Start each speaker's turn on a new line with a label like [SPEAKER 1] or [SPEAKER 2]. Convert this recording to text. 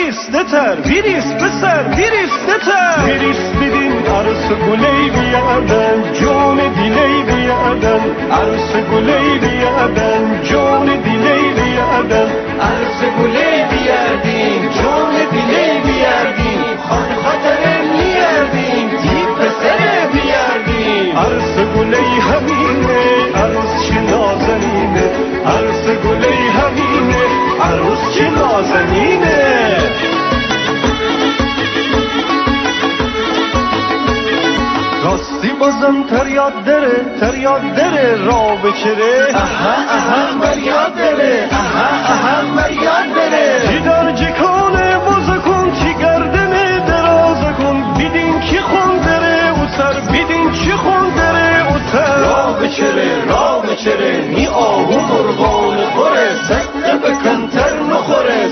[SPEAKER 1] ویریستتر ویریست بسر ویریستتر ویریست بدین عرص گلی بیادن جون دیلی بیادن عرص گلی بیادن جون دیلی بیادن عرص گلی بیادین جون دیلی بیادین خان خاطر میاردین دیپ پسر بیاردین عرص گلی همینه عروس چه نازنینه عرص گلی همینه عروس چه نازنینه راستی بازم تریاد دره را بکره اها مریاد دره اها مریاد دره جدار جکانه بازه کن چی گردنه درازه کن بیدین کی خون دره او سر بیدین چی خون دره او سر را بچره نی آهو مرغان خوره سکته بکنتر نخوره